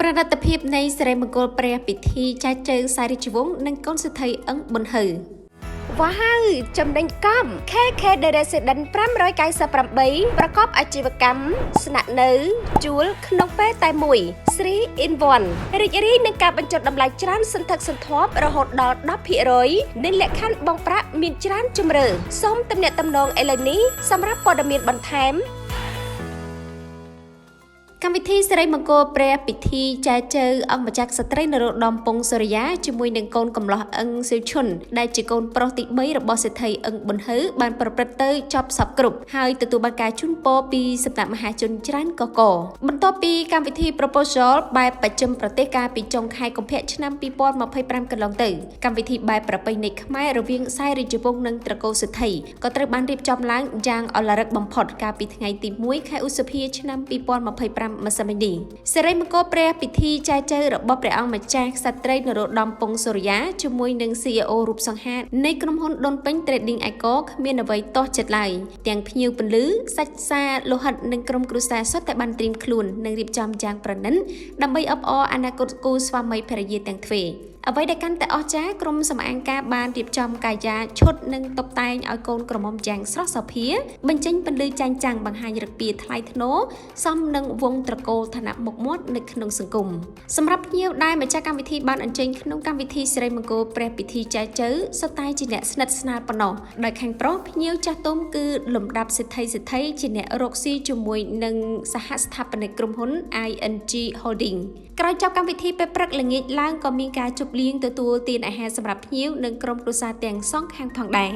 ប្រណិទ្ធភាពនៃសិរីមង្គលព្រះពិធីចែកជើងសារីជីវង្សនិងកូនសិទ្ធិអង្គប៊ុនហឺវ៉ាវចំណេញកំ KK The Resident 598ប្រកបអាជីវកម្មស្នាក់នៅជួលក្នុងពេលតែមួយ3 in 1រីករាយនឹងការបញ្ចុះតម្លៃច្រើនសន្ធឹកសន្ធាប់រហូតដល់ 10% នៃលក្ខខណ្ឌបង់ប្រាក់មានច្រើនជម្រើសសូមទំនាក់ទំនងឥឡូវនេះសម្រាប់ព័ត៌មានបន្ថែមកម្មវិធីសិរីមង្គលព្រះពិធីចែកជើងអង្គម្ចាស់ក្សត្រីនរោត្តម ពងសូរិយាជាមួយនឹងកូនកំលោះអឹងស៊ីវឈុនដែលជាកូនប្រុសទី3របស់សេដ្ឋីអឹងប៊ុនហឺបានប្រព្រឹត្តទៅចប់សពគ្រប់ហើយទទួលបានការជូនពរពីសំណាក់មហាជនច្រើនកកបន្ទាប់ពីកម្មវិធី proposal បែបបច្ចឹមប្រទេសកាលពីចុងខែកុម្ភៈឆ្នាំ2025កន្លងទៅកម្មវិធីបែបប្រពៃណីខ្មែររវាងខ្សែរាជវង្សនិងត្រកូលសេដ្ឋីក៏ត្រូវបានរៀបចំឡើងយ៉ាងអលរឹកបំផុតកាលពីថ្ងៃទី1ខែឧសភាឆ្នាំ2025ម្សិលមិញនេះសិរីមង្គលព្រះពិធីចែកជើងរបស់ព្រះអង្គម្ចាស់ក្សត្រីនរោត្តម ពងសូរិយាជាមួយនឹង CEO រូបសង្ហានៃក្រុមហ៊ុនដុនពេញ Trading Eco គ្មានអ្វីទាស់ចិត្តឡើយទាំងភ្ញៀវពន្លឺសាច់សាលោហិតនិងក្រុមគ្រួសារសុទ្ធតែបានត្រៀមខ្លួននិងរៀបចំយ៉ាងប្រណិនដើម្បីអបអរអនាគតគូស្វាមីភរិយាទាំងទ្វេអ្វីដែលកាន់តែអស្ចារ្យក្រុមសម្អាងការបានរៀបចំកាយាឈុតនិងតុបតែងឲ្យកូនក្រមុំយ៉ាងស្រស់សោភាបញ្ចេញពន្លឺចាញ់ចាំងបង្ហាញរកពីថ្លៃថ្នូរសមនឹងវងត្រកូលឋានៈមុខមាត់នៅក្នុងសង្គមសម្រាប់ភ្ញៀវដែលម្ចាស់កម្មវិធីបានអញ្ជើញក្នុងកម្មវិធីសិរីមង្គលព្រះពិធីចែកជើងសុទ្ធតែជាអ្នកស្និទ្ធស្នាលប៉ុណ្ណោះដោយខាងប្រុសភ្ញៀវចាស់ទុំគឺលំដាប់សេដ្ឋីជាអ្នករកស៊ីជាមួយនឹងសហស្ថាបនិកក្រុមហ៊ុន ING Holding ក្រោយចប់កម្មវិធីពេលព្រឹកល្ងាចឡើងក៏មានការជប់លៀងទទួលទានអាហារសម្រាប់ភ្ញៀវនិងក្រុមគ្រួសារទាំងសងខាងផងដែរ